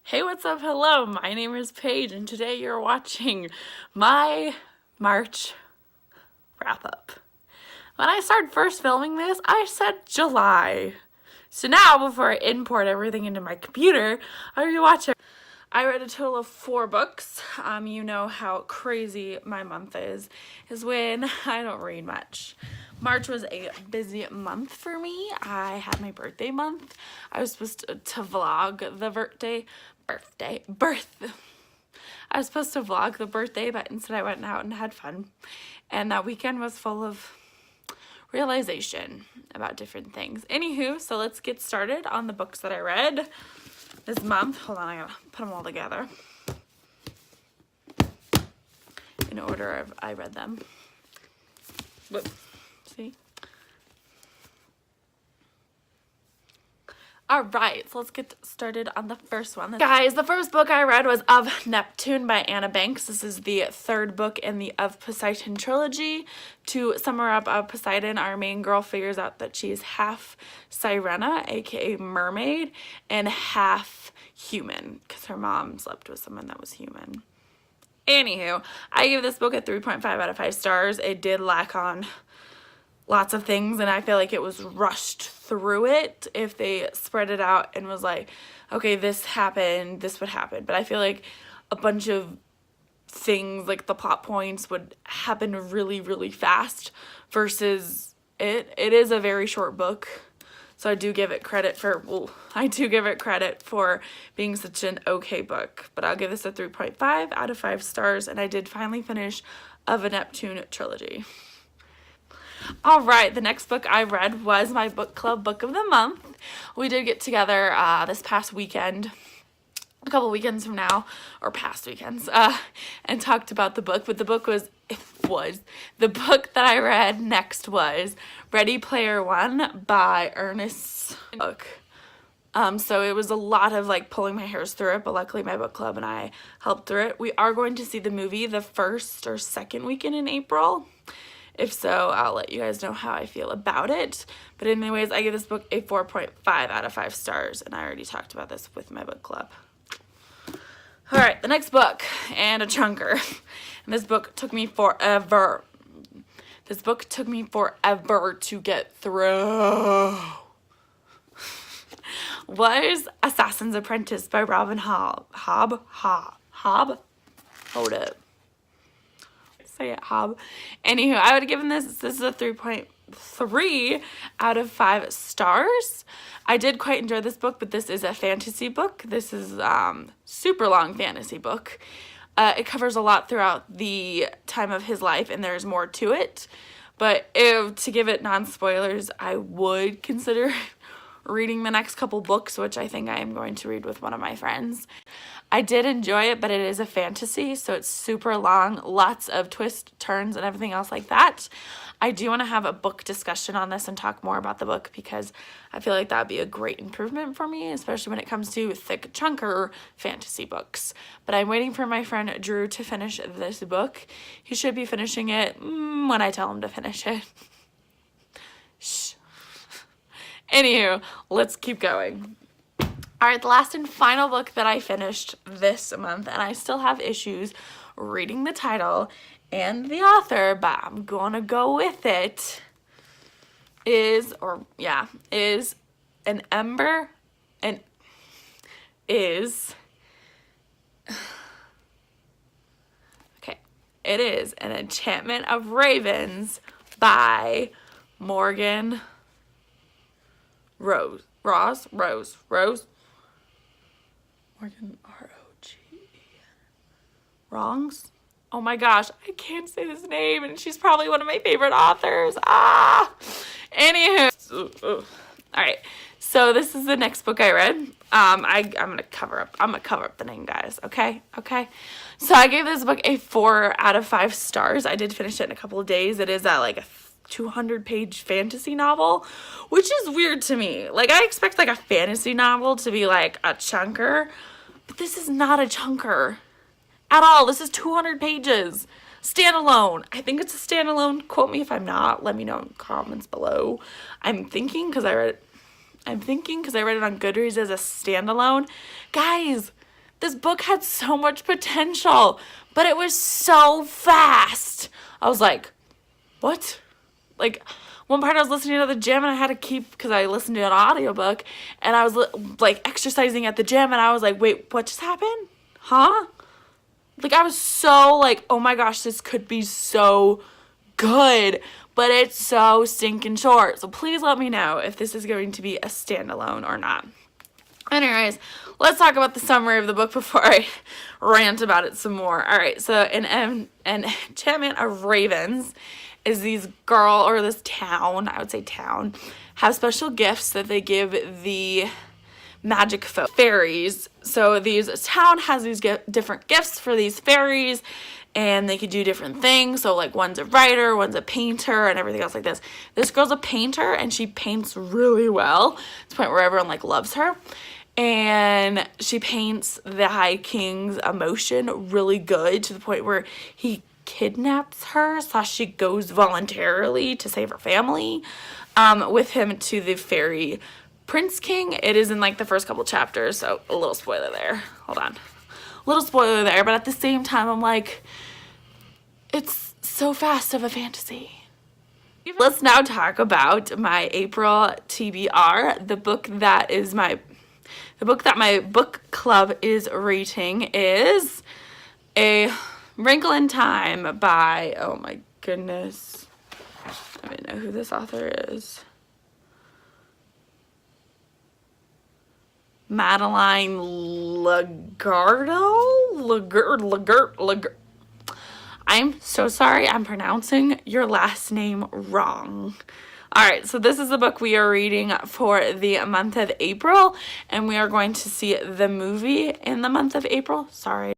Hey, what's up? Hello, my name is Paige, and today you're watching my March wrap-up. When I started first filming this, I said July. So now, before I import everything into my computer, I rewatch it. I read a total of 4 books. You know how crazy my month is when I don't read much. March was a busy month for me. I had my birthday month. I was supposed to vlog the I was supposed to vlog the birthday, but instead I went out and had fun. And that weekend was full of realization about different things. Anywho, so let's get started on the books that I read this month. Hold on, I gotta put them all together in order I read them. Whoop. See? Alright, so let's get started on the first one. Guys, the first book I read was Of Neptune by Anna Banks. This is the 3rd book in the Of Poseidon trilogy. To sum her up, Of Poseidon, our main girl figures out that she's half Sirena, aka mermaid, and half human, because her mom slept with someone that was human. Anywho, I gave this book a 3.5 out of 5 stars. It did lack on lots of things, and I feel like it was rushed through it if they spread it out and was like, okay, this happened, this would happen. But I feel like a bunch of things, like the plot points, would happen really, really fast versus it. It is a very short book, so I do give it credit for, being such an okay book. But I'll give this a 3.5 out of 5 stars, and I did finally finish Of a Neptune trilogy. Alright, the next book I read was my book club book of the month. We did get together this past weekend, a couple weekends from now, or past weekends, and talked about the book. But the book the book that I read next was Ready Player One by Ernest book. So it was a lot of like pulling my hairs through it, but luckily my book club and I helped through it. We are going to see the movie the 1st or 2nd weekend in April. If so, I'll let you guys know how I feel about it. But anyways, I give this book a 4.5 out of 5 stars, and I already talked about this with my book club. Alright, the next book, and a chunker. And this book took me forever. To get through. Was Assassin's Apprentice by Robin Hobb. Hold up. Say it, Hobb. Anywho, I would have given this is a 3.3 out of 5 stars. I did quite enjoy this book, but this is a fantasy book. This is super long fantasy book. It covers a lot throughout the time of his life, and there's more to it. But to give it non-spoilers, I would consider reading the next couple books, which I think I am going to read with one of my friends. I did enjoy it, but it is a fantasy, so it's super long, lots of twists, turns, and everything else like that. I do want to have a book discussion on this and talk more about the book, because I feel like that would be a great improvement for me, especially when it comes to thick, chunker fantasy books. But I'm waiting for my friend Drew to finish this book. He should be finishing it when I tell him to finish it. Shh. Anywho, let's keep going. Alright, the last and final book that I finished this month, and I still have issues reading the title and the author, but I'm gonna go with it, is An Ember, and is, okay, it is An Enchantment of Ravens by Morgan Rose. Morgan R-O-G-E-N. Wrongs? Oh my gosh, I can't say this name, and she's probably one of my favorite authors. Anywho. Alright, so this is the next book I read. I'm gonna cover up the name, guys, okay? So I gave this book a 4 out of 5 stars. I did finish it in a couple of days. It is like a 200-page fantasy novel, which is weird to me. Like, I expect like a fantasy novel to be like a chunker, but this is not a chunker at all. This is 200 pages. Standalone. I think it's a standalone. Quote me if I'm not. Let me know in the comments below. I'm thinking because I read it on Goodreads as a standalone. Guys, This book had so much potential, but it was so fast. I was like, what? Like, one part I was listening to the gym and I had to keep, because I listened to an audiobook, and I was like exercising at the gym, and I was like, wait, what just happened? Huh? Like, I was so like, oh my gosh, this could be so good, but it's so stinking short. So please let me know if this is going to be a standalone or not. Anyways, let's talk about the summary of the book before I rant about it some more. All right, so an Enchantment of Ravens is these girl, or this town, I would say town, have special gifts that they give the magic folk, fairies. So these town has these different gifts for these fairies, and they could do different things. So like one's a writer, one's a painter, and everything else like this. This girl's a painter, and she paints really well to the point where everyone like loves her. And she paints the High King's emotion really good to the point where he kidnaps her, so she goes voluntarily to save her family with him to the fairy Prince King. It is in like the first couple chapters, so a little spoiler there. Hold on. A little spoiler there, but at the same time, I'm like, it's so fast of a fantasy. Let's now talk about my April TBR. The book that my book club is rating is A Wrinkle in Time by, oh my goodness, I don't know who this author is. Madeline Lagardo? I'm so sorry, I'm pronouncing your last name wrong. Alright, so this is the book we are reading for the month of April, and we are going to see the movie in the month of April. Sorry.